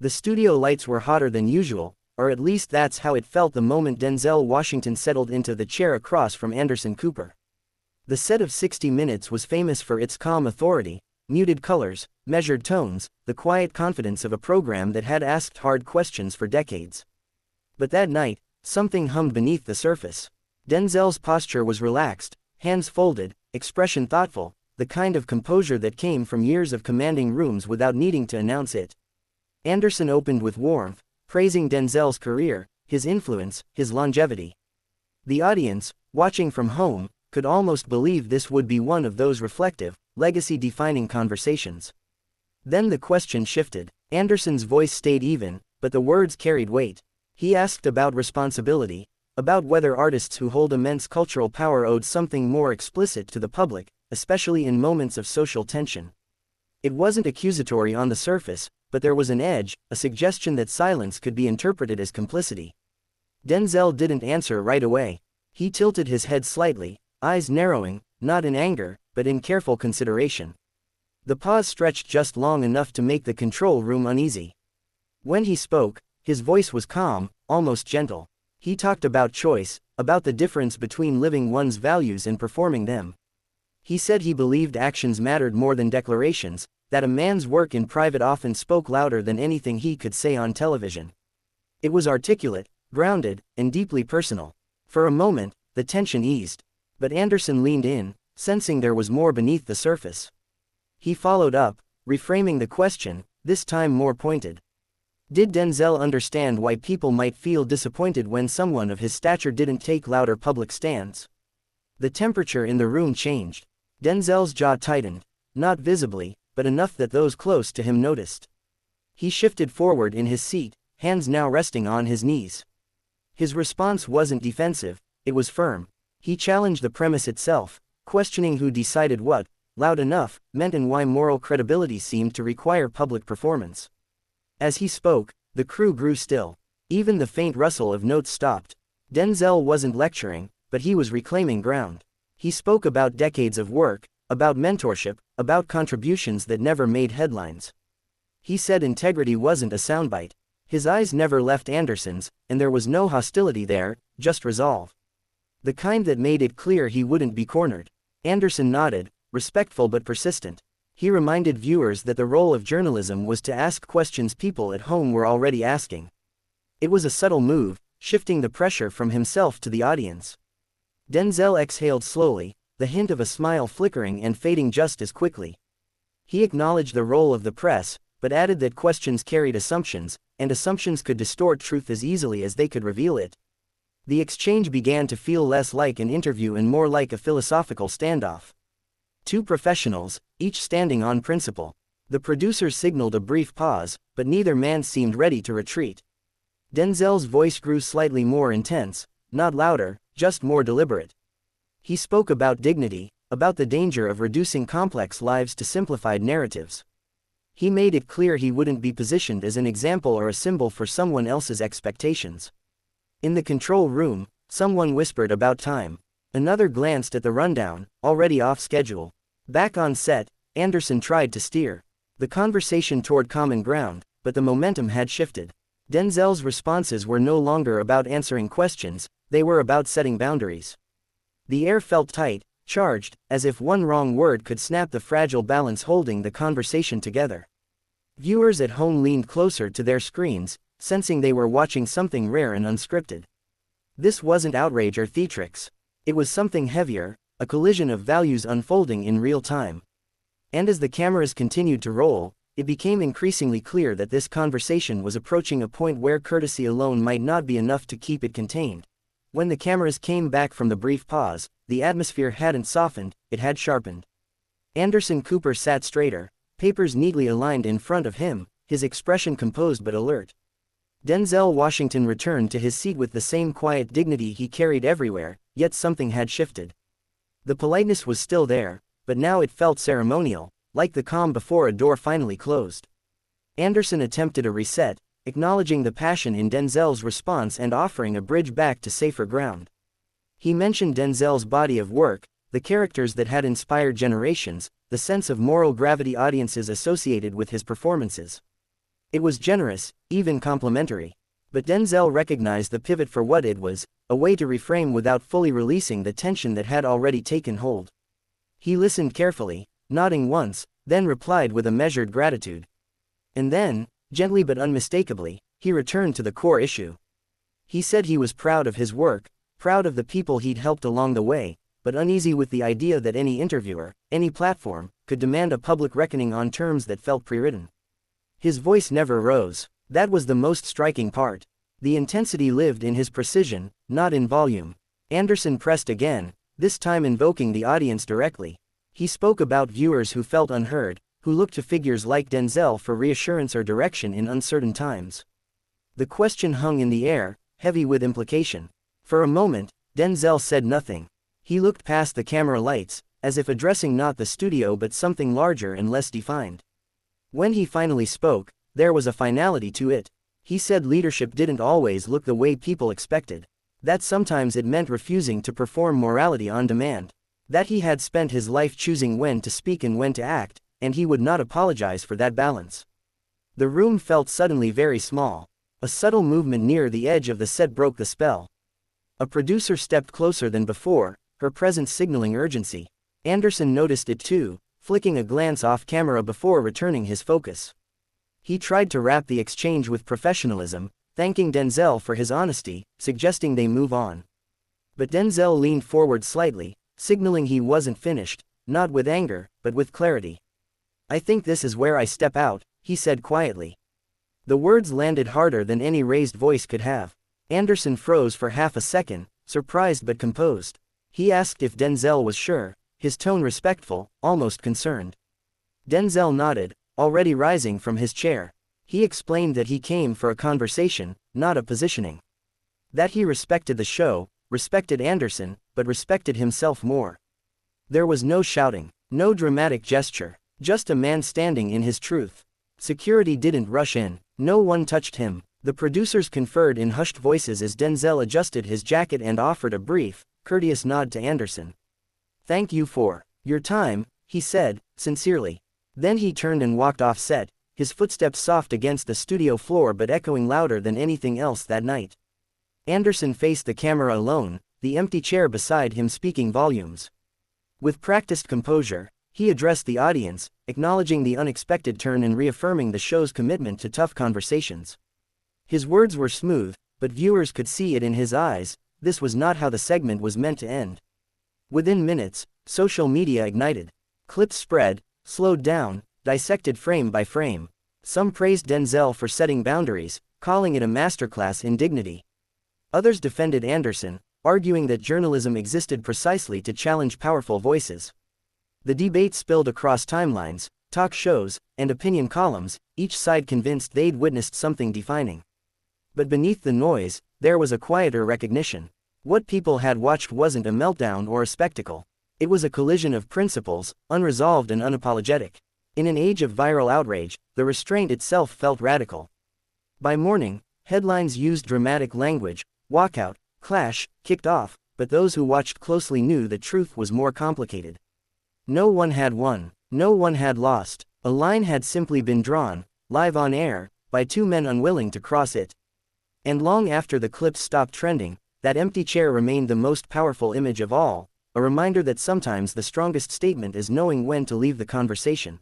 The studio lights were hotter than usual, or at least that's how it felt the moment Denzel Washington settled into the chair across from Anderson Cooper. The set of 60 Minutes was famous for its calm authority, muted colors, measured tones, the quiet confidence of a program that had asked hard questions for decades. But that night, something hummed beneath the surface. Denzel's posture was relaxed, hands folded, expression thoughtful, the kind of composure that came from years of commanding rooms without needing to announce it. Anderson opened with warmth, praising Denzel's career, his influence, his longevity. The audience, watching from home, could almost believe this would be one of those reflective, legacy-defining conversations. Then the question shifted. Anderson's voice stayed even, but the words carried weight. He asked about responsibility, about whether artists who hold immense cultural power owed something more explicit to the public, especially in moments of social tension. It wasn't accusatory on the surface, but there was an edge, a suggestion that silence could be interpreted as complicity. Denzel didn't answer right away. He tilted his head slightly, eyes narrowing, not in anger, but in careful consideration. The pause stretched just long enough to make the control room uneasy. When he spoke, his voice was calm, almost gentle. He talked about choice, about the difference between living one's values and performing them. He said he believed actions mattered more than declarations, that a man's work in private often spoke louder than anything he could say on television. It was articulate, grounded, and deeply personal. For a moment, the tension eased. But Anderson leaned in, sensing there was more beneath the surface. He followed up, reframing the question, this time more pointed. Did Denzel understand why people might feel disappointed when someone of his stature didn't take louder public stands? The temperature in the room changed. Denzel's jaw tightened, not visibly, but enough that those close to him noticed. He shifted forward in his seat, hands now resting on his knees. His response wasn't defensive, it was firm. He challenged the premise itself, questioning who decided what, loud enough, meant and why moral credibility seemed to require public performance. As he spoke, the crew grew still. Even the faint rustle of notes stopped. Denzel wasn't lecturing, but he was reclaiming ground. He spoke about decades of work, about mentorship, about contributions that never made headlines. He said integrity wasn't a soundbite. His eyes never left Anderson's, and there was no hostility there, just resolve. The kind that made it clear he wouldn't be cornered. Anderson nodded, respectful but persistent. He reminded viewers that the role of journalism was to ask questions people at home were already asking. It was a subtle move, shifting the pressure from himself to the audience. Denzel exhaled slowly, the hint of a smile flickering and fading just as quickly. He acknowledged the role of the press, but added that questions carried assumptions, and assumptions could distort truth as easily as they could reveal it. The exchange began to feel less like an interview and more like a philosophical standoff. Two professionals, each standing on principle. The producers signaled a brief pause, but neither man seemed ready to retreat. Denzel's voice grew slightly more intense, not louder, just more deliberate. He spoke about dignity, about the danger of reducing complex lives to simplified narratives. He made it clear he wouldn't be positioned as an example or a symbol for someone else's expectations. In the control room, someone whispered about time. Another glanced at the rundown, already off schedule. Back on set, Anderson tried to steer the conversation toward common ground, but the momentum had shifted. Denzel's responses were no longer about answering questions, they were about setting boundaries. The air felt tight, charged, as if one wrong word could snap the fragile balance holding the conversation together. Viewers at home leaned closer to their screens, sensing they were watching something rare and unscripted. This wasn't outrage or theatrics. It was something heavier, a collision of values unfolding in real time. And as the cameras continued to roll, it became increasingly clear that this conversation was approaching a point where courtesy alone might not be enough to keep it contained. When the cameras came back from the brief pause, the atmosphere hadn't softened, it had sharpened. Anderson Cooper sat straighter, papers neatly aligned in front of him, his expression composed but alert. Denzel Washington returned to his seat with the same quiet dignity he carried everywhere, yet something had shifted. The politeness was still there, but now it felt ceremonial, like the calm before a door finally closed. Anderson attempted a reset, acknowledging the passion in Denzel's response and offering a bridge back to safer ground. He mentioned Denzel's body of work, the characters that had inspired generations, the sense of moral gravity audiences associated with his performances. It was generous, even complimentary. But Denzel recognized the pivot for what it was, a way to reframe without fully releasing the tension that had already taken hold. He listened carefully, nodding once, then replied with a measured gratitude. And then, gently but unmistakably, he returned to the core issue. He said he was proud of his work, proud of the people he'd helped along the way, but uneasy with the idea that any interviewer, any platform, could demand a public reckoning on terms that felt pre-written. His voice never rose. That was the most striking part. The intensity lived in his precision, not in volume. Anderson pressed again, this time invoking the audience directly. He spoke about viewers who felt unheard, who looked to figures like Denzel for reassurance or direction in uncertain times. The question hung in the air, heavy with implication. For a moment, Denzel said nothing. He looked past the camera lights, as if addressing not the studio but something larger and less defined. When he finally spoke, there was a finality to it. He said leadership didn't always look the way people expected. That sometimes it meant refusing to perform morality on demand. That he had spent his life choosing when to speak and when to act, and he would not apologize for that balance. The room felt suddenly very small. A subtle movement near the edge of the set broke the spell. A producer stepped closer than before, her presence signaling urgency. Anderson noticed it too, flicking a glance off camera before returning his focus. He tried to wrap the exchange with professionalism, thanking Denzel for his honesty, suggesting they move on. But Denzel leaned forward slightly, signaling he wasn't finished, not with anger, but with clarity. "I think this is where I step out," he said quietly. The words landed harder than any raised voice could have. Anderson froze for half a second, surprised but composed. He asked if Denzel was sure, his tone respectful, almost concerned. Denzel nodded, already rising from his chair. He explained that he came for a conversation, not a positioning. That he respected the show, respected Anderson, but respected himself more. There was no shouting, no dramatic gesture, just a man standing in his truth. Security didn't rush in, no one touched him. The producers conferred in hushed voices as Denzel adjusted his jacket and offered a brief, courteous nod to Anderson. "Thank you for your time," he said, sincerely. Then he turned and walked off set, his footsteps soft against the studio floor but echoing louder than anything else that night. Anderson faced the camera alone, the empty chair beside him speaking volumes. With practiced composure, he addressed the audience, acknowledging the unexpected turn and reaffirming the show's commitment to tough conversations. His words were smooth, but viewers could see it in his eyes. This was not how the segment was meant to end. Within minutes, social media ignited. Clips spread, slowed down, dissected frame by frame. Some praised Denzel for setting boundaries, calling it a masterclass in dignity. Others defended Anderson, arguing that journalism existed precisely to challenge powerful voices. The debate spilled across timelines, talk shows, and opinion columns, each side convinced they'd witnessed something defining. But beneath the noise, there was a quieter recognition. What people had watched wasn't a meltdown or a spectacle. It was a collision of principles, unresolved and unapologetic. In an age of viral outrage, the restraint itself felt radical. By morning, headlines used dramatic language, walkout, clash, kicked off, but those who watched closely knew the truth was more complicated. No one had won, no one had lost. A line had simply been drawn, live on air, by two men unwilling to cross it. And long after the clips stopped trending, that empty chair remained the most powerful image of all, a reminder that sometimes the strongest statement is knowing when to leave the conversation.